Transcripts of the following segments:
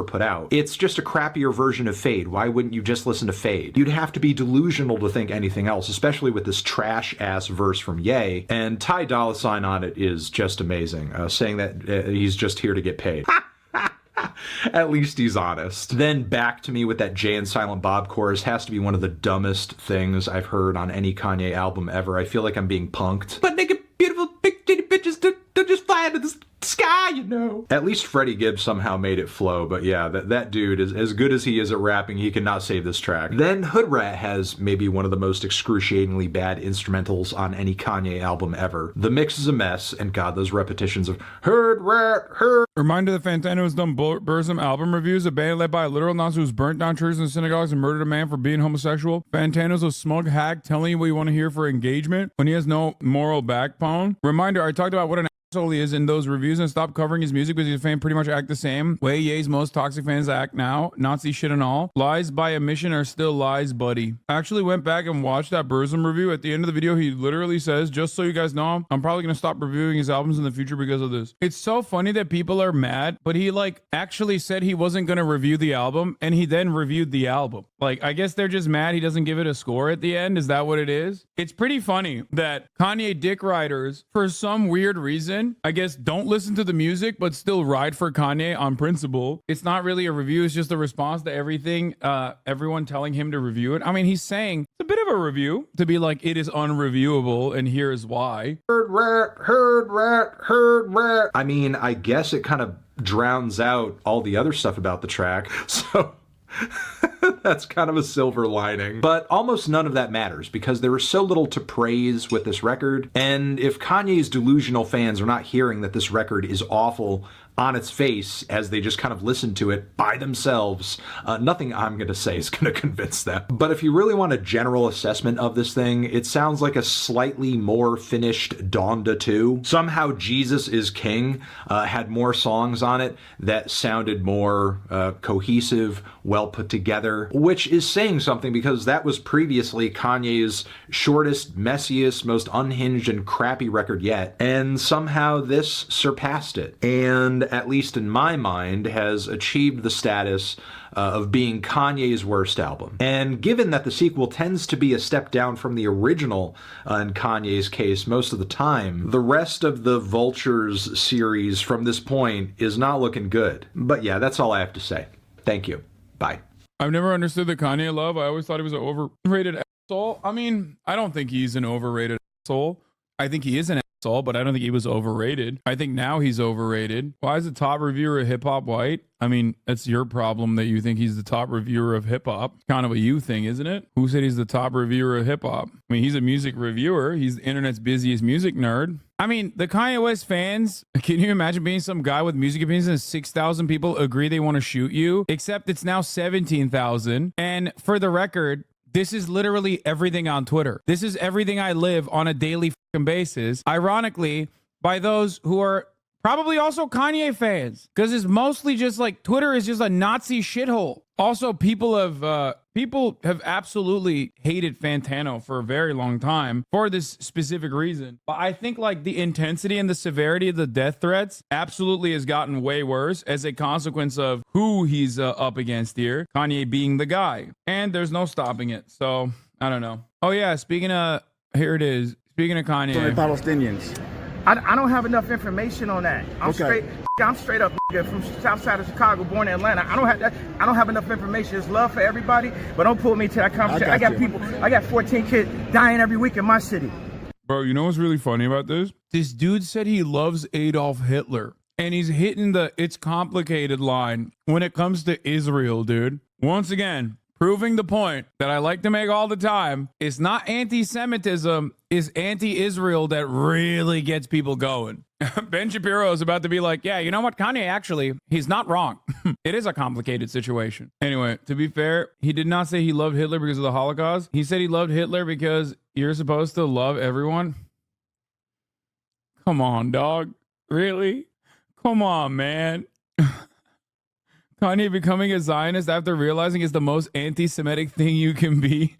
put out. It's just a crappier version of Fade. Why wouldn't you just listen to Fade? You'd have to be delusional to think anything else, especially with this trash-ass verse from Ye. And Ty Dolla $ign on it is just amazing, saying that he's just here to get paid. At least he's honest. Then Back to Me with that Jay and Silent Bob chorus has to be one of the dumbest things I've heard on any Kanye album ever. I feel like I'm being punked. But nigga, beautiful big titty bitches don't just fly into the sky, you know. At least Freddie Gibbs somehow made it flow, but yeah, that dude is as good as he is at rapping. He cannot save this track. Then Hood Rat has maybe one of the most excruciatingly bad instrumentals on any Kanye album ever. The mix is a mess, and God, those repetitions of Hood Rat, Hood. Reminder that Fantano has done Burzum album reviews, a band led by a literal nonce who's burnt down churches and synagogues and murdered a man for being homosexual. Fantano's a smug hack telling you what you want to hear for engagement when he has no moral backbone. Reminder, I talked about what an asshole he is in those reviews and stopped covering his music because his fans pretty much act the same way Ye's most toxic fans act now. Nazi shit and all. Lies by omission are still lies, buddy. I actually went back and watched that Burzum review. At the end of the video, he literally says, just so you guys know, I'm probably going to stop reviewing his albums in the future because of this. It's so funny that people are mad, but he like actually said he wasn't going to review the album and he then reviewed the album. Like, I guess they're just mad he doesn't give it a score at the end. Is that what it is? It's pretty funny that Kanye dick riders, for some weird reason, I guess, don't listen to the music, but still ride for Kanye on principle. It's not really a review. It's just a response to everything, everyone telling him to review it. I mean, he's saying it's a bit of a review to be like, it is unreviewable, and here's why. Heard rat, heard rat, heard rat. I mean, I guess it kind of drowns out all the other stuff about the track, so that's kind of a silver lining. But almost none of that matters because there is so little to praise with this record. And if Kanye's delusional fans are not hearing that this record is awful on its face as they just kind of listen to it by themselves, nothing I'm going to say is going to convince them. But if you really want a general assessment of this thing, it sounds like a slightly more finished Donda 2. Somehow Jesus is King had more songs on it that sounded more cohesive, well put together, which is saying something because that was previously Kanye's shortest, messiest, most unhinged and crappy record yet. And somehow this surpassed it. And at least in my mind, has achieved the status of being Kanye's worst album. And given that the sequel tends to be a step down from the original in Kanye's case most of the time, the rest of the Vultures series from this point is not looking good. But yeah, that's all I have to say. Thank you. Bye. I've never understood the Kanye love. I always thought he was an overrated asshole. I mean, I don't think he's an overrated asshole. I think he is an asshole, but I don't think he was overrated. I think now he's overrated. Why is the top reviewer of hip-hop white? I mean, that's your problem that you think he's the top reviewer of hip-hop. Kind of a you thing, isn't it? Who said he's the top reviewer of hip-hop? I mean, he's a music reviewer. He's the internet's busiest music nerd. I mean, the Kanye West fans, can you imagine being some guy with music opinions and 6,000 people agree they want to shoot you? Except it's now 17,000. And for the record, this is literally everything on Twitter. This is everything I live on a daily basis. Ironically, by those who are probably also Kanye fans, because it's mostly just like Twitter is just a Nazi shithole. Also, people have absolutely hated Fantano for a very long time for this specific reason. But I think like the intensity and the severity of the death threats absolutely has gotten way worse as a consequence of who he's up against here, Kanye being the guy. And there's no stopping it. So I don't know. Oh yeah, speaking of, here it is. Speaking of Kanye. So the Palestinians. I don't have enough information on that. I'm straight up nigga, from south side of Chicago, born in Atlanta. I don't have enough information. It's love for everybody, but don't pull me to that conversation. I got 14 kids dying every week in my city. Bro, you know what's really funny about this? This dude said he loves Adolf Hitler, and he's hitting the "it's complicated" line when it comes to Israel, dude. Once again, proving the point that I like to make all the time. It's not anti-Semitism, it's anti-Israel that really gets people going. Ben Shapiro is about to be like, yeah, you know what? Kanye, actually, he's not wrong. It is a complicated situation. Anyway, to be fair, he did not say he loved Hitler because of the Holocaust. He said he loved Hitler because you're supposed to love everyone. Come on, dog. Really? Come on, man. Kanye becoming a Zionist after realizing it's the most anti-Semitic thing you can be.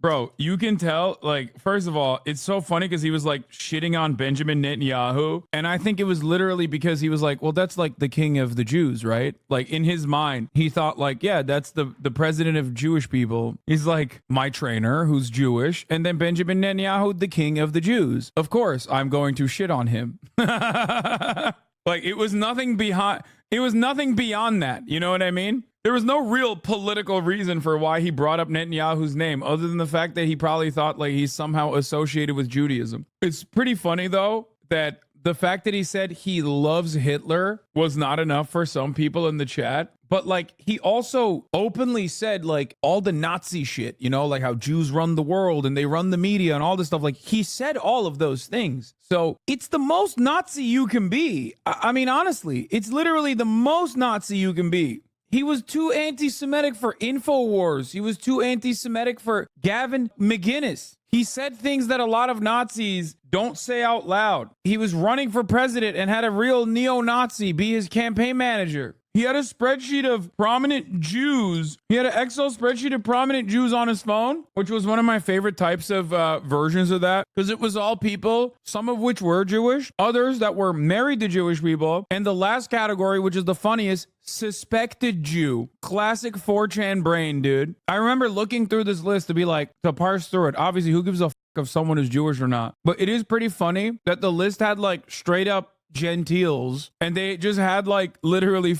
Bro, you can tell, like, first of all, it's so funny because he was like shitting on Benjamin Netanyahu. And I think it was literally because he was like, well, that's like the king of the Jews, right? Like in his mind, he thought like, yeah, that's the president of Jewish people. He's like my trainer who's Jewish. And then Benjamin Netanyahu, the king of the Jews. Of course, I'm going to shit on him. Like it was nothing beyond that. You know what I mean? There was no real political reason for why he brought up Netanyahu's name other than the fact that he probably thought like he's somehow associated with Judaism. It's pretty funny though that the fact that he said he loves Hitler was not enough for some people in the chat. But like he also openly said like all the Nazi shit, you know, like how Jews run the world and they run the media and all this stuff. Like he said all of those things. So it's the most Nazi you can be. I mean, honestly, it's literally the most Nazi you can be. He was too anti-Semitic for InfoWars. He was too anti-Semitic for Gavin McGinnis. He said things that a lot of Nazis don't say out loud. He was running for president and had a real neo-Nazi be his campaign manager. He had a spreadsheet of prominent Jews. He had an Excel spreadsheet of prominent Jews on his phone, which was one of my favorite types of versions of that, because it was all people, some of which were Jewish, others that were married to Jewish people, and the last category, which is the funniest, suspected Jew. Classic 4chan brain, dude. I remember looking through this list to be like, to parse through it. Obviously, who gives a fuck if someone is Jewish or not? But it is pretty funny that the list had like straight up Gentiles, and they just had like literally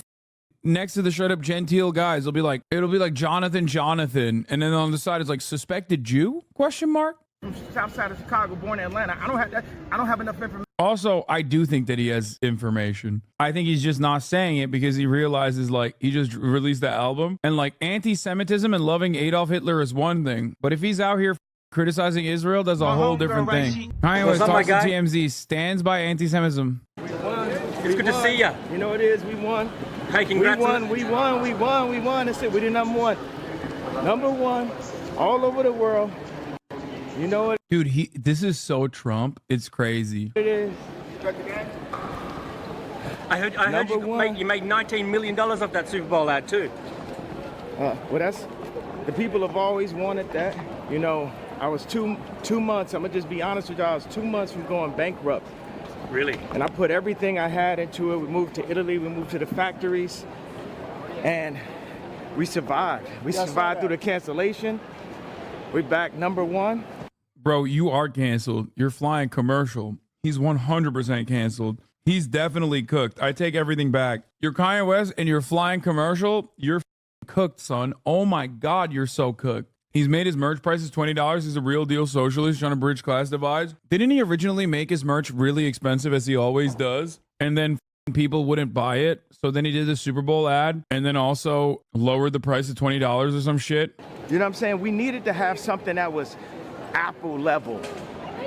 next to the straight up Gentile guys, it'll be like Jonathan, and then on the side it's like suspected Jew? Question mark. From south side of Chicago, born in Atlanta. I don't have enough information. Also, I do think that he has information. I think he's just not saying it because he realizes like he just released the album and like anti-Semitism and loving Adolf Hitler is one thing, but if he's out here criticizing Israel, that's a whole different thing. Kanye West talks to TMZ, stands by anti-Semitism. It's good to see you. You know what it is? We won. Hey, congrats. We won. That's it. We did number one. Number one all over the world. You know what? Dude, this is so Trump. It's crazy. It is. I heard you made $19 million off that Super Bowl ad too. Well, that's the people have always wanted that. You know, I was two months. I'm gonna just be honest with y'all. I was 2 months from going bankrupt. Really? And I put everything I had into it. We moved to Italy. We moved to the factories, and we survived. We survived through the cancellation. We're back number one. Bro, you are canceled. You're flying commercial. He's 100% canceled. He's definitely cooked. I take everything back. You're Kanye West and you're flying commercial. You're cooked, son. Oh my God, you're so cooked. He's made his merch prices $20. He's a real deal socialist trying to bridge class divides. Didn't he originally make his merch really expensive as he always does? And then people wouldn't buy it. So then he did the Super Bowl ad and then also lowered the price to $20 or some shit. You know what I'm saying? We needed to have something that was Apple level.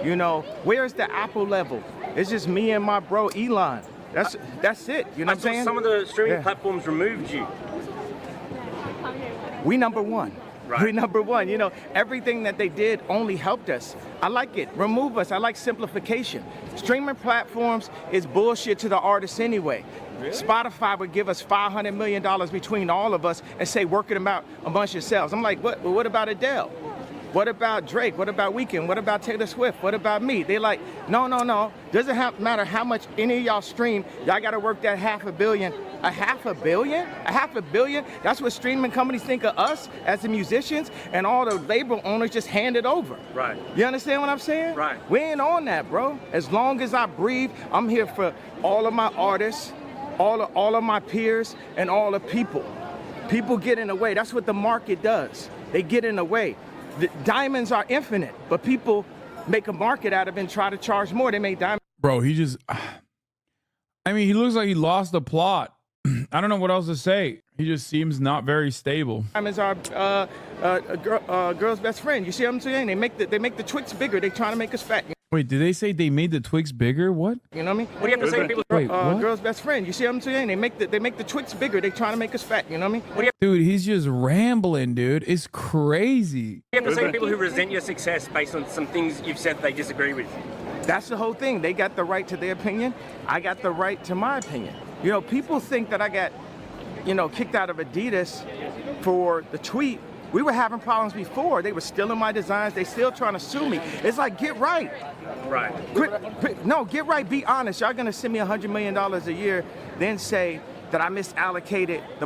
You know, where's the Apple level? It's just me and my bro Elon. That's it. You know what I'm saying? Some of the streaming platforms removed you. We number one. Right. We number one. You know, everything that they did only helped us. I like it. Remove us. I like simplification. Streaming platforms is bullshit to the artists anyway. Really? Spotify would give us $500 million between all of us and say, work it out amongst yourselves. I'm like, what? Well, what about Adele? What about Drake? What about Weeknd? What about Taylor Swift? What about me? They like, no. Doesn't matter how much any of y'all stream. Y'all got to work that $500 million. A $500 million? A $500 million? That's what streaming companies think of us as the musicians, and all the label owners just hand it over. Right. You understand what I'm saying? Right. We ain't on that, bro. As long as I breathe, I'm here for all of my artists, all of my peers, and all the people. People get in the way. That's what the market does. They get in the way. The diamonds are infinite, but people make a market out of it and try to charge more. They make diamonds. Bro, he looks like he lost the plot. I don't know what else to say. He just seems not very stable. Diamonds are girl's best friend. You see what I'm saying? They make the Twix bigger. They trying to make us fat. Wait, did they say they made the Twix bigger? What? You know what I mean? What do you have to say to people? Wait, what? Girl's best friend. You see what I'm saying? They make the Twix bigger. They trying to make us fat. You know what I mean? Dude, he's just rambling, dude. It's crazy. What do you have to say to people who resent your success based on some things you've said they disagree with? That's the whole thing. They got the right to their opinion. I got the right to my opinion. You know, people think that I got you know, kicked out of Adidas for the tweet. We were having problems before. They were stealing my designs. They still trying to sue me. It's like, get right. Right. No, get right. Be honest. Y'all gonna send me $100 million a year, then say that I misallocated the market.